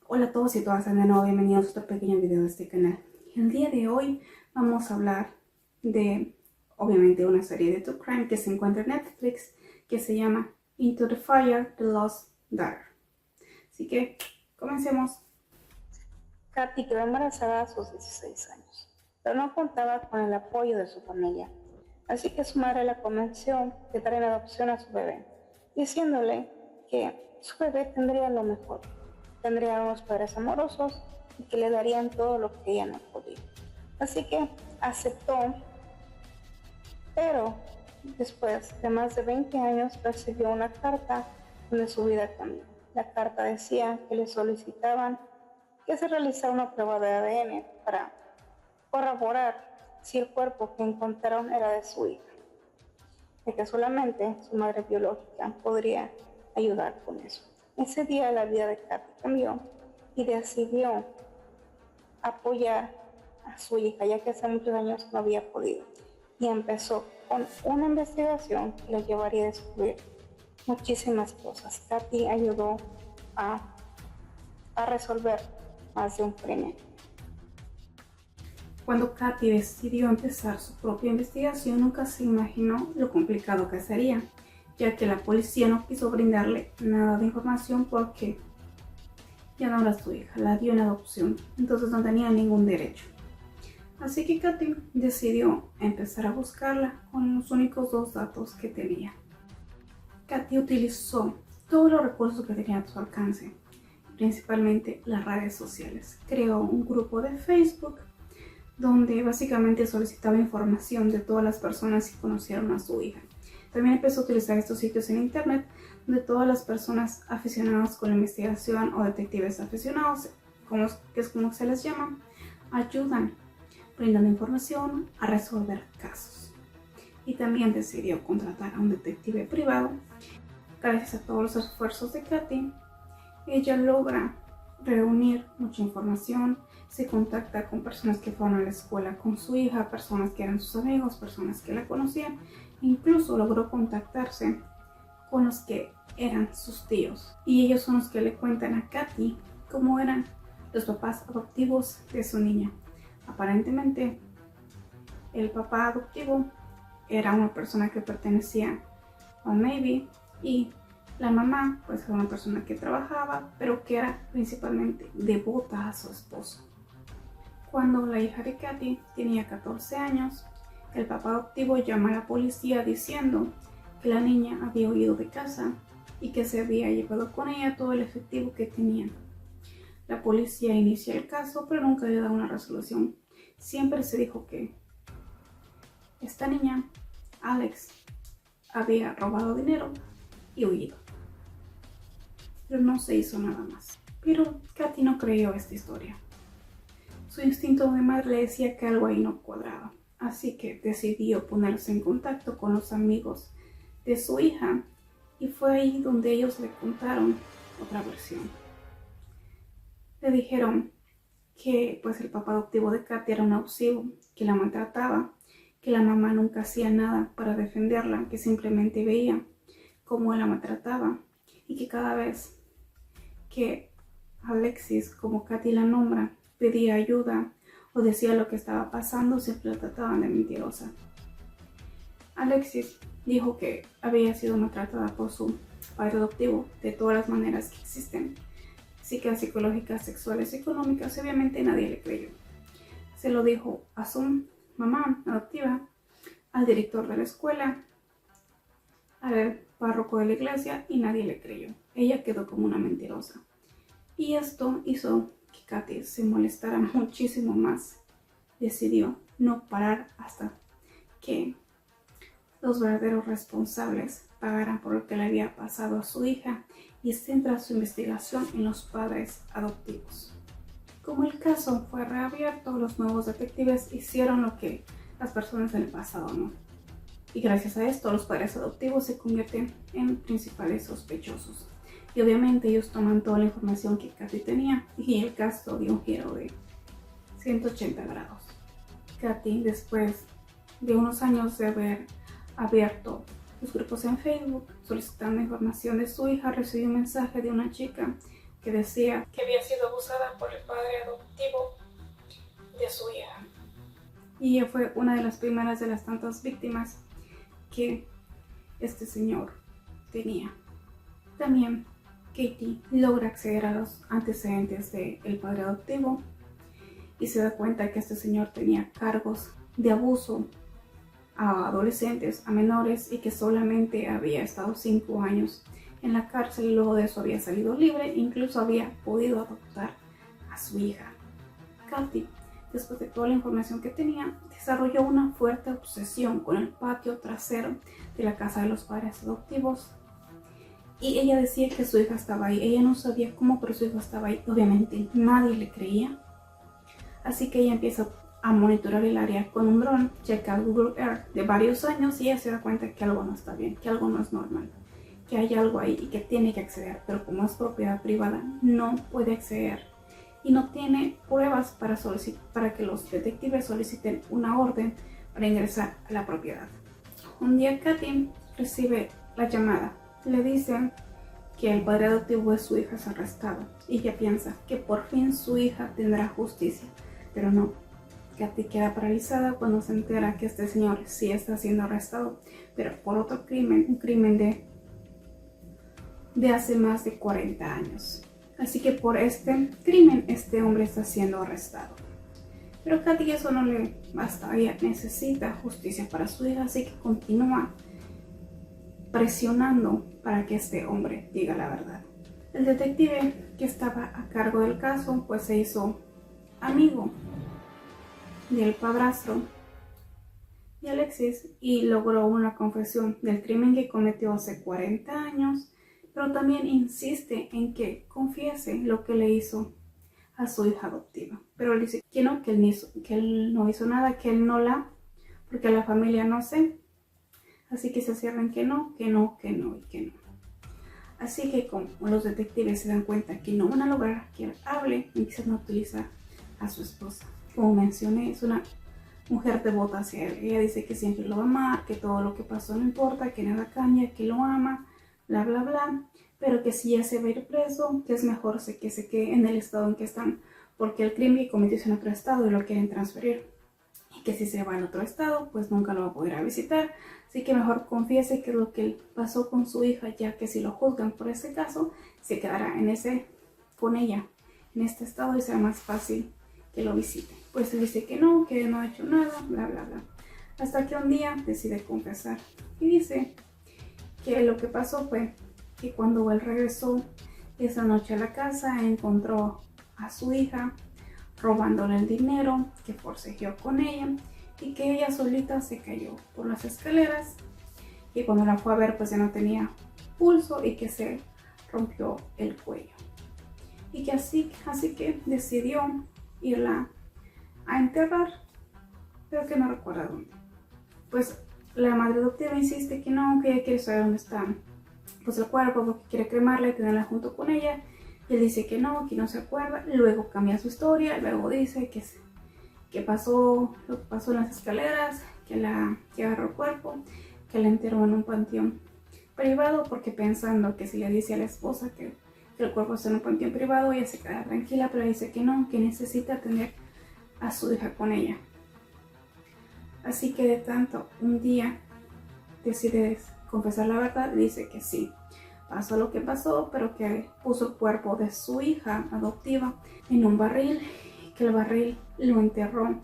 Hola a todos y todas, de nuevo bienvenidos a otro pequeño video de este canal. El día de hoy vamos a hablar de, obviamente, una serie de True Crime que se encuentra en Netflix que se llama Into the Fire, The Lost Daughter. Así que, comencemos. Katy quedó embarazada a sus 16 años, pero no contaba con el apoyo de su familia, así que su madre la convenció de dar en adopción a su bebé, diciéndole que su bebé tendría lo mejor, tendría unos padres amorosos y que le darían todo lo que ella no podía. Así que aceptó, pero después de más de 20 años recibió una carta donde su vida cambió. La carta decía que le solicitaban que se realizara una prueba de ADN para corroborar si el cuerpo que encontraron era de su hija, y que solamente su madre biológica podría ayudar con eso. Ese día la vida de Katy cambió y decidió apoyar a su hija, ya que hace muchos años no había podido. Y empezó con una investigación que le llevaría a descubrir muchísimas cosas. Katy ayudó a resolver más de un crimen. Cuando Katy decidió empezar su propia investigación, nunca se imaginó lo complicado que sería, ya que la policía no quiso brindarle nada de información porque ya no era su hija, la dio en adopción, entonces no tenía ningún derecho. Así que Katy decidió empezar a buscarla con los únicos dos datos que tenía. Katy utilizó todos los recursos que tenía a su alcance, principalmente las redes sociales. Creó un grupo de Facebook donde básicamente solicitaba información de todas las personas que conocieron a su hija. También empezó a utilizar estos sitios en internet donde todas las personas aficionadas con la investigación o detectives aficionados, que es como se les llama, ayudan brindando información a resolver casos. Y también decidió contratar a un detective privado. Gracias a todos los esfuerzos de Katy, ella logra reunir mucha información, se contacta con personas que fueron a la escuela con su hija, personas que eran sus amigos, personas que la conocían, incluso logró contactarse con los que eran sus tíos. Y ellos son los que le cuentan a Katy cómo eran los papás adoptivos de su niña. Aparentemente, el papá adoptivo era una persona que pertenecía al Navy y la mamá pues era una persona que trabajaba, pero que era principalmente devota a su esposo. Cuando la hija de Katy tenía 14 años, el papá adoptivo llama a la policía diciendo que la niña había huido de casa y que se había llevado con ella todo el efectivo que tenía. La policía inicia el caso, pero nunca le da una resolución. Siempre se dijo que esta niña, Alex, había robado dinero y huido. Pero no se hizo nada más. Pero Katy no creyó esta historia. Su instinto de madre le decía que algo ahí no cuadraba. Así que decidió ponerse en contacto con los amigos de su hija y fue ahí donde ellos le contaron otra versión. Le dijeron que pues el papá adoptivo de Katy era un abusivo, que la maltrataba, que la mamá nunca hacía nada para defenderla, que simplemente veía cómo él la maltrataba y que cada vez que Alexis, como Katy la nombra, pedía ayuda o decía lo que estaba pasando, siempre la trataban de mentirosa. Alexis dijo que había sido maltratada por su padre adoptivo de todas las maneras que existen, psicológicas, sexuales, económicas. Obviamente nadie le creyó. Se lo dijo a su mamá adoptiva, al director de la escuela, al párroco de la iglesia y nadie le creyó. Ella quedó como una mentirosa. Y esto hizo que Katy se molestara muchísimo más. Decidió no parar hasta que los verdaderos responsables pagaran por lo que le había pasado a su hija y centra su investigación en los padres adoptivos. Como el caso fue reabierto, los nuevos detectives hicieron lo que las personas del pasado no. Y gracias a esto, los padres adoptivos se convierten en principales sospechosos. Y obviamente ellos toman toda la información que Katy tenía y el caso dio un giro de 180 grados. Katy, después de unos años de haber abierto los grupos en Facebook solicitando información de su hija, recibió un mensaje de una chica que decía que había sido abusada por el padre adoptivo de su hija. Y ella fue una de las primeras de las tantas víctimas que este señor tenía. También Katie logra acceder a los antecedentes del padre adoptivo y se da cuenta que este señor tenía cargos de abuso a adolescentes, a menores, y que solamente había estado 5 años en la cárcel y luego de eso había salido libre, incluso había podido adoptar a su hija. Kathy, después de toda la información que tenía, desarrolló una fuerte obsesión con el patio trasero de la casa de los padres adoptivos. Y ella decía que su hija estaba ahí. Ella no sabía cómo, pero su hija estaba ahí. Obviamente nadie le creía. Así que ella empieza a monitorear el área con un dron, checa Google Earth de varios años y ella se da cuenta que algo no está bien, que algo no es normal, que hay algo ahí y que tiene que acceder. Pero como es propiedad privada, no puede acceder. Y no tiene pruebas para que los detectives soliciten una orden para ingresar a la propiedad. Un día Kathy recibe la llamada. Le dicen que el padre adoptivo de su hija es arrestado y ella piensa que por fin su hija tendrá justicia, pero no. Kathy queda paralizada cuando se entera que este señor sí está siendo arrestado, pero por otro crimen, un crimen de hace más de 40 años. Así que por este crimen este hombre está siendo arrestado. Pero Kathy eso no le basta, ella necesita justicia para su hija, así que continúa presionando para que este hombre diga la verdad. El detective que estaba a cargo del caso pues se hizo amigo del padrastro de Alexis y logró una confesión del crimen que cometió hace 40 años, pero también insiste en que confiese lo que le hizo a su hija adoptiva. Pero él dice que no, que él no hizo nada, que él no porque la familia no sé. Así que se cierran que no. Así que como los detectives se dan cuenta que no van a lograr que él hable, empiezan a utilizar a su esposa. Como mencioné, es una mujer devota hacia él. Ella dice que siempre lo va a amar, que todo lo que pasó no importa, que nada cambia, que lo ama, bla bla bla. Pero que si ya se va a ir preso, que es mejor que se quede en el estado en que están, porque el crimen que cometió es en otro estado y lo quieren transferir. Y que si se va en otro estado, pues nunca lo va a poder ir a visitar. Así que mejor confiese que lo que pasó con su hija, ya que si lo juzgan por ese caso, se quedará con ella en este estado y será más fácil que lo visite. Pues él dice que no ha hecho nada, bla bla bla. Hasta que un día decide confesar y dice que lo que pasó fue que cuando él regresó esa noche a la casa encontró a su hija robándole el dinero, que forcejeó con ella y que ella solita se cayó por las escaleras y cuando la fue a ver pues ya no tenía pulso y que se rompió el cuello y que así que decidió irla a enterrar, pero que no recuerda dónde. Pues la madre adoptiva insiste que no, que ella quiere saber dónde está pues el cuerpo porque quiere cremarla y tenerla junto con ella. Y él dice que no se acuerda, luego cambia su historia, luego dice que pasó lo que pasó en las escaleras, que agarró el cuerpo, que la enterró en un panteón privado, porque pensando que si le dice a la esposa que el cuerpo está en un panteón privado, ella se queda tranquila, pero dice que no, que necesita tener a su hija con ella. Así que de tanto un día decide confesar la verdad y dice que sí, pasó lo que pasó, pero que puso el cuerpo de su hija adoptiva en un barril, que el barril lo enterró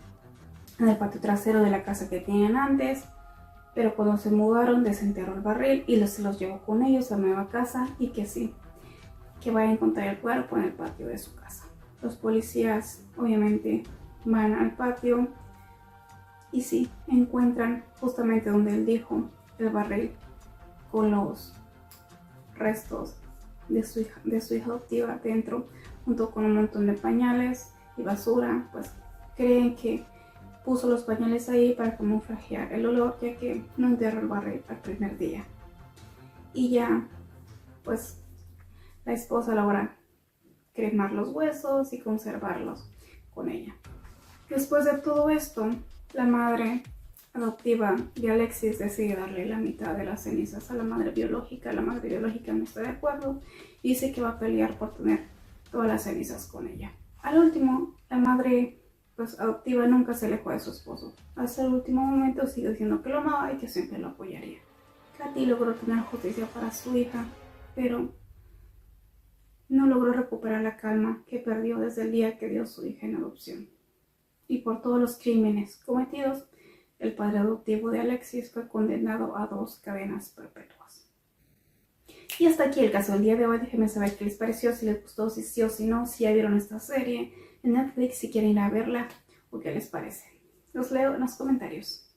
en el patio trasero de la casa que tenían antes, pero cuando se mudaron desenterró el barril y se los llevó con ellos a la nueva casa y que sí, que vaya a encontrar el cuerpo en el patio de su casa. Los policías obviamente van al patio y sí, encuentran justamente donde él dijo el barril con los restos de su hija adoptiva dentro, junto con un montón de pañales y basura. Pues creen que puso los pañales ahí para camuflajear el olor, ya que no enterró el barril al primer día. Y ya, pues la esposa logra cremar los huesos y conservarlos con ella. Después de todo esto, la madre adoptiva de Alexis decide darle la mitad de las cenizas a la madre biológica. La madre biológica no está de acuerdo y dice que va a pelear por tener todas las cenizas con ella. Al último, la madre adoptiva nunca se alejó de su esposo. Hasta el último momento sigue diciendo que lo amaba y que siempre lo apoyaría. Katy logró tener justicia para su hija, pero no logró recuperar la calma que perdió desde el día que dio su hija en adopción. Y por todos los crímenes cometidos, el padre adoptivo de Alexis fue condenado a 2 cadenas perpetuas. Y hasta aquí el caso del día de hoy. Déjenme saber qué les pareció, si les gustó, si sí o si no, si ya vieron esta serie en Netflix, si quieren ir a verla o qué les parece. Los leo en los comentarios.